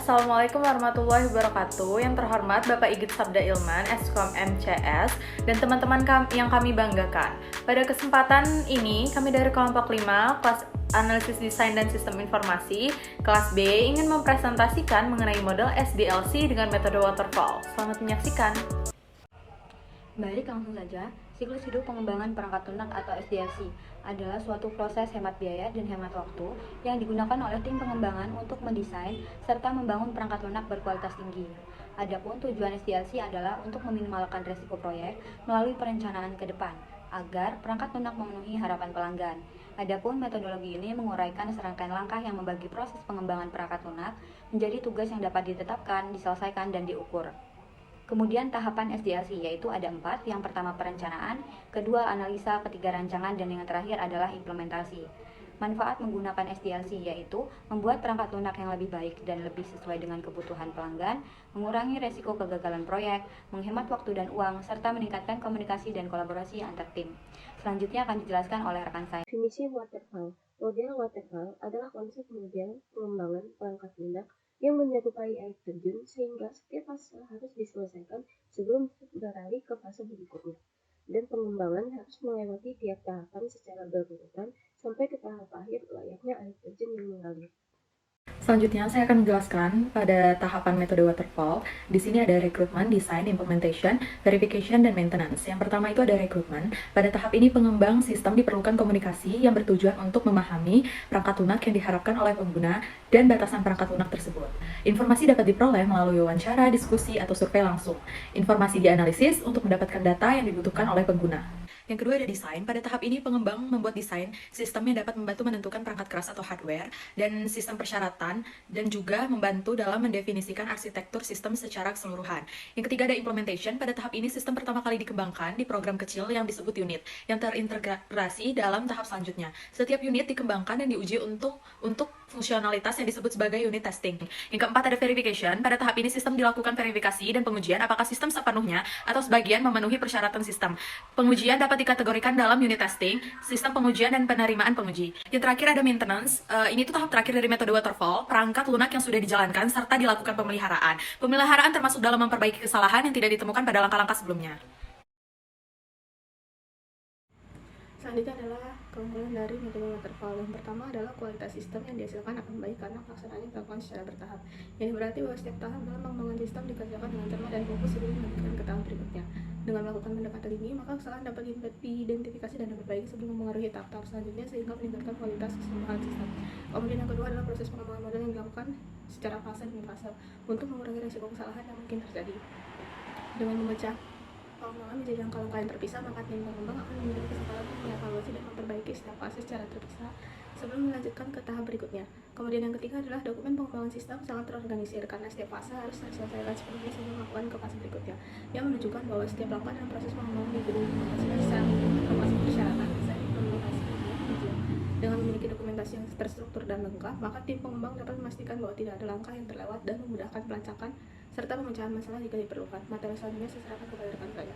Assalamualaikum warahmatullahi wabarakatuh. Yang terhormat Bapak Igit Sabda Ilman, Eskom MCS, dan teman-teman yang kami banggakan. Pada kesempatan ini, kami dari kelompok 5, kelas Analisis Desain dan Sistem Informasi, kelas B, ingin mempresentasikan mengenai model SDLC dengan metode waterfall. Selamat menyaksikan. Baik, langsung saja. Siklus hidup pengembangan perangkat lunak atau SDLC adalah suatu proses hemat biaya dan hemat waktu yang digunakan oleh tim pengembangan untuk mendesain serta membangun perangkat lunak berkualitas tinggi. Adapun tujuan SDLC adalah untuk meminimalkan risiko proyek melalui perencanaan ke depan agar perangkat lunak memenuhi harapan pelanggan. Adapun metodologi ini menguraikan serangkaian langkah yang membagi proses pengembangan perangkat lunak menjadi tugas yang dapat ditetapkan, diselesaikan, dan diukur. Kemudian tahapan SDLC yaitu ada 4, yang pertama perencanaan, kedua analisa, ketiga rancangan, dan yang terakhir adalah implementasi. Manfaat menggunakan SDLC yaitu membuat perangkat lunak yang lebih baik dan lebih sesuai dengan kebutuhan pelanggan, mengurangi resiko kegagalan proyek, menghemat waktu dan uang, serta meningkatkan komunikasi dan kolaborasi antar tim. Selanjutnya akan dijelaskan oleh rekan saya. Definisi waterfall. Model waterfall adalah konsep model pengembangan perangkat lunak yang menyerupai air terjun sehingga setiap fase harus diselesaikan sebelum beralih ke fase berikutnya. Dan pengembangan harus melewati tiap tahapan secara berurutan sampai ke tahap akhir layaknya air terjun yang mengalir. Selanjutnya, saya akan menjelaskan pada tahapan metode waterfall. Di sini ada rekrutmen, design, implementation, verification, dan maintenance. Yang pertama itu ada rekrutmen. Pada tahap ini, pengembang sistem diperlukan komunikasi yang bertujuan untuk memahami perangkat lunak yang diharapkan oleh pengguna dan batasan perangkat lunak tersebut. Informasi dapat diperoleh melalui wawancara, diskusi, atau survei langsung. Informasi dianalisis untuk mendapatkan data yang dibutuhkan oleh pengguna. Yang kedua ada desain. Pada tahap ini pengembang membuat desain sistem yang dapat membantu menentukan perangkat keras atau hardware dan sistem persyaratan dan juga membantu dalam mendefinisikan arsitektur sistem secara keseluruhan. Yang ketiga ada implementation. Pada tahap ini sistem pertama kali dikembangkan di program kecil yang disebut unit yang terintegrasi dalam tahap selanjutnya. Setiap unit dikembangkan dan diuji untuk fungsionalitas yang disebut sebagai unit testing. Yang keempat ada verification. Pada tahap ini sistem dilakukan verifikasi dan pengujian apakah sistem sepenuhnya atau sebagian memenuhi persyaratan sistem. Pengujian dapat dikategorikan dalam unit testing, sistem pengujian, dan penerimaan penguji. Yang terakhir ada maintenance. Ini tuh tahap terakhir dari metode waterfall, perangkat lunak yang sudah dijalankan serta dilakukan pemeliharaan. Pemeliharaan termasuk dalam memperbaiki kesalahan yang tidak ditemukan pada langkah-langkah sebelumnya. Selanjutnya adalah keunggulan dari metode waterfall. Yang pertama adalah kualitas sistem yang dihasilkan akan baik karena pelaksanaannya dilakukan secara bertahap. Yang berarti bahwa setiap tahap dalam pengembangan sistem dikerjakan dengan cermat dan fokus sebelum melanjutkan ke tahap berikutnya. Dengan melakukan pendekatan ini, maka kesalahan dapat diidentifikasi dan diperbaiki sebelum memengaruhi tahap-tahap selanjutnya sehingga meningkatkan kualitas keseluruhan sistem. Kemudian yang kedua adalah proses pengembangan model yang dilakukan secara fase demi fase untuk mengurangi risiko kesalahan yang mungkin terjadi. Dengan memecah pengembangan menjadi langkah-langkah yang terpisah, maka tim pengembang akan memiliki kesempatan mengevaluasi dan memperbaiki setiap fase secara terpisah sebelum melanjutkan ke tahap berikutnya. Kemudian yang ketiga adalah dokumen pengembangan sistem sangat terorganisir karena setiap fase harus diselesaikan sepenuhnya sebelum melakukan ke fase berikutnya, yang menunjukkan bahwa setiap langkah dalam proses pengembangan didokumentasikan secara termasuk persyaratan, desain, implementasi, dan ujian. Dengan memiliki dokumentasi yang terstruktur dan lengkap, maka tim pengembang dapat memastikan bahwa tidak ada langkah yang terlewat dan memudahkan pelacakan serta pemecahan masalah jika diperlukan. Materi selanjutnya saya serahkan kepada rekan saya.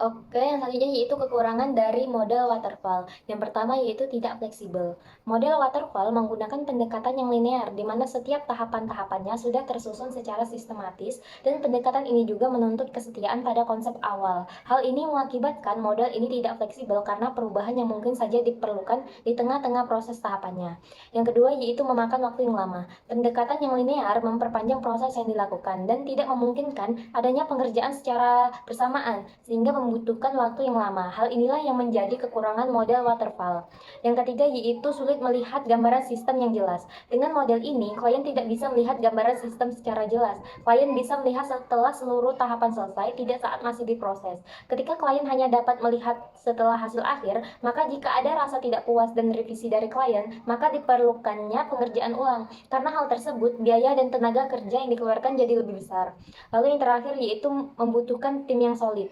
Oke, yang selanjutnya yaitu kekurangan dari model waterfall. Yang pertama yaitu tidak fleksibel. Model waterfall menggunakan pendekatan yang linear, di mana setiap tahapan-tahapannya sudah tersusun secara sistematis, dan pendekatan ini juga menuntut kesetiaan pada konsep awal. Hal ini mengakibatkan model ini tidak fleksibel karena perubahan yang mungkin saja diperlukan di tengah-tengah proses tahapannya. Yang kedua yaitu memakan waktu yang lama. Pendekatan yang linear memperpanjang proses yang dilakukan dan tidak memungkinkan adanya pengerjaan secara bersamaan, sehingga membutuhkan waktu yang lama. Hal inilah yang menjadi kekurangan model waterfall. Yang ketiga yaitu sulit melihat gambaran sistem yang jelas. Dengan model ini, klien tidak bisa melihat gambaran sistem secara jelas. Klien bisa melihat setelah seluruh tahapan selesai, tidak saat masih diproses. Ketika klien hanya dapat melihat setelah hasil akhir, maka jika ada rasa tidak puas dan revisi dari klien, maka diperlukannya pengerjaan ulang. Karena hal tersebut, biaya dan tenaga kerja yang dikeluarkan jadi lebih besar. Lalu yang terakhir yaitu membutuhkan tim yang solid.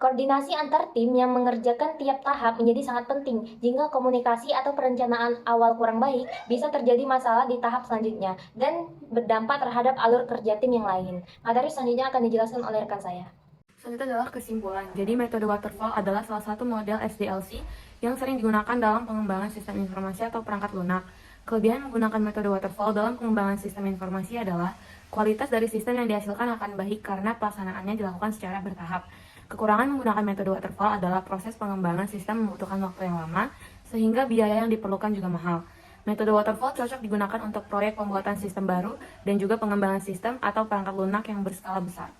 Koordinasi antar tim yang mengerjakan tiap tahap menjadi sangat penting. Jika komunikasi atau perencanaan awal kurang baik, bisa terjadi masalah di tahap selanjutnya dan berdampak terhadap alur kerja tim yang lain. Materi selanjutnya akan dijelaskan oleh rekan saya. Selanjutnya adalah kesimpulan. Jadi metode waterfall adalah salah satu model SDLC yang sering digunakan dalam pengembangan sistem informasi atau perangkat lunak. Kelebihan menggunakan metode waterfall dalam pengembangan sistem informasi adalah kualitas dari sistem yang dihasilkan akan baik karena pelaksanaannya dilakukan secara bertahap. Kekurangan menggunakan metode waterfall adalah proses pengembangan sistem membutuhkan waktu yang lama, sehingga biaya yang diperlukan juga mahal. Metode waterfall cocok digunakan untuk proyek pembuatan sistem baru dan juga pengembangan sistem atau perangkat lunak yang berskala besar.